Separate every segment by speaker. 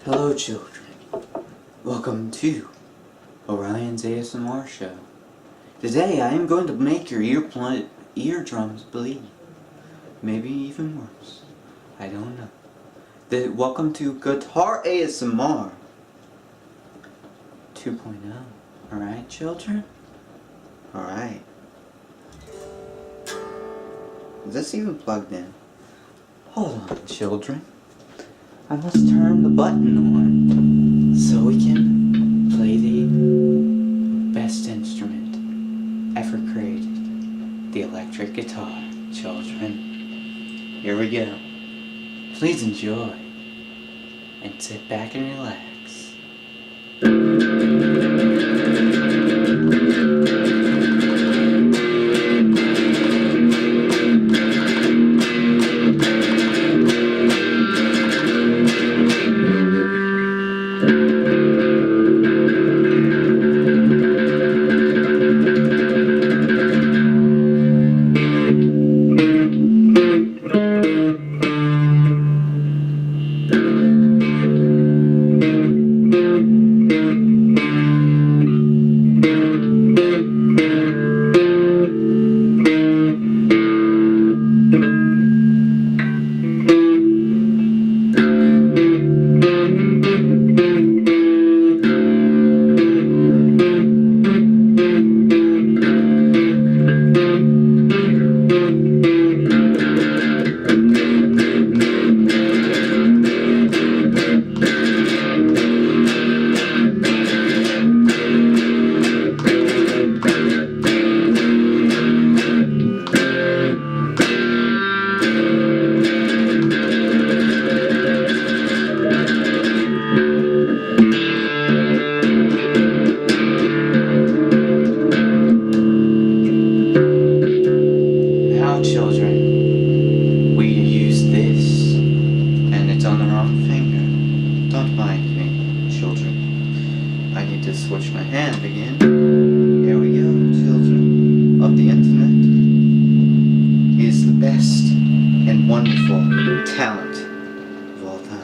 Speaker 1: Hello children, welcome to Orion's ASMR show. Today I am going to make your eardrums bleed. Maybe even worse. I don't know. Welcome to Guitar ASMR 2.0. Alright children? Alright. Is this even plugged in? Hold on children. I must turn the button on so we can play the best instrument ever created, the electric guitar, children. Here we go. Please enjoy and sit back and relax. Children, we use this, and it's on the wrong finger. Don't mind me, children. I need to switch my hand again. Here we go, children of the internet. He is the best and wonderful talent of all time.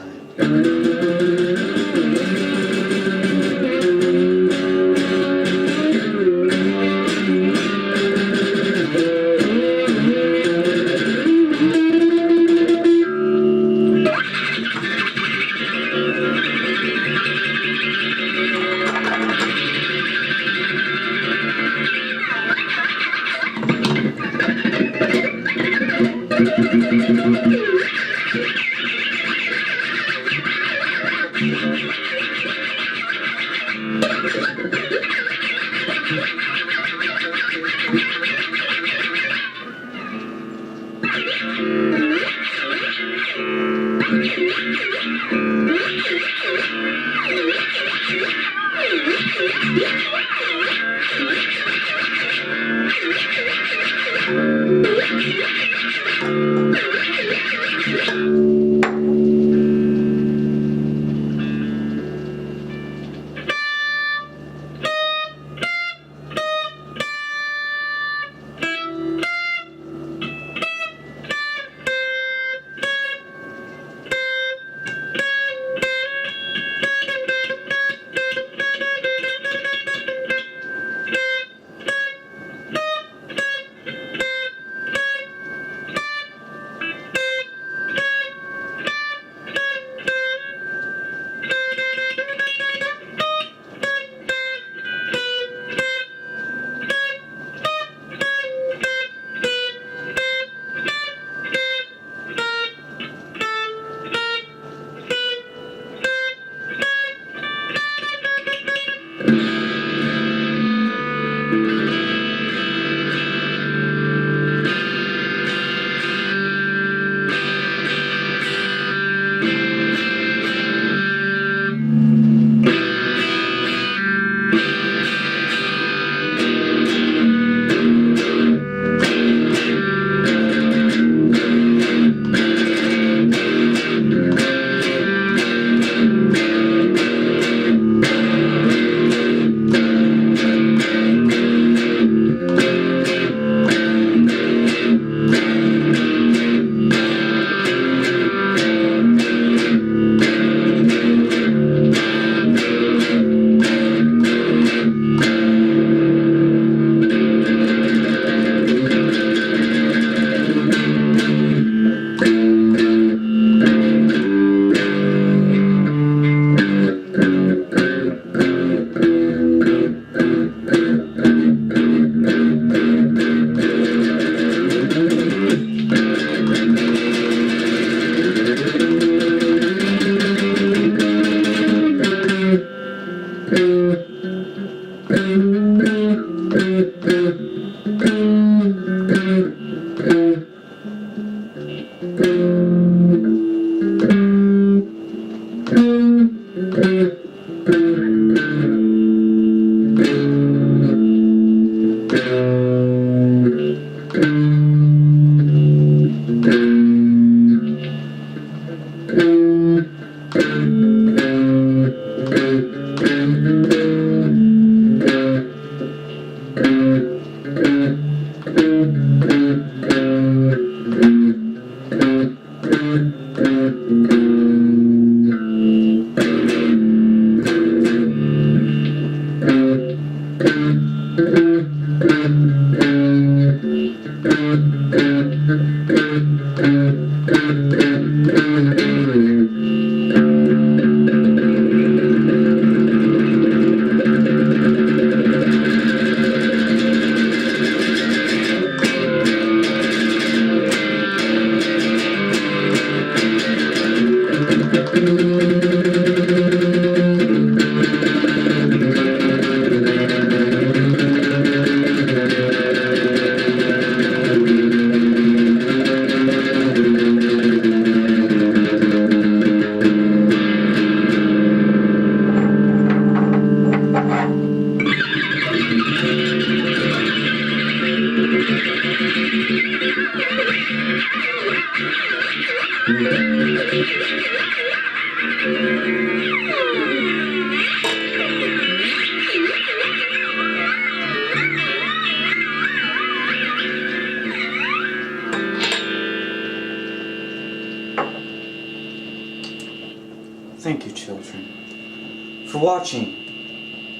Speaker 1: Thank you, children, for watching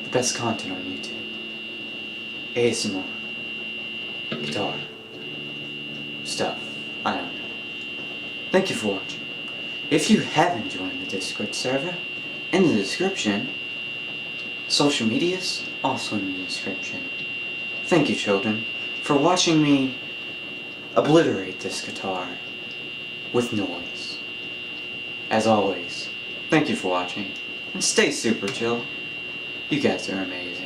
Speaker 1: the best content on YouTube. ASMR, guitar, stuff, I don't know. Thank you for watching. If you haven't joined the Discord server, in the description, social medias also in the description. Thank you, children, for watching me obliterate this guitar with noise. As always, thank you for watching, and stay super chill. You guys are amazing.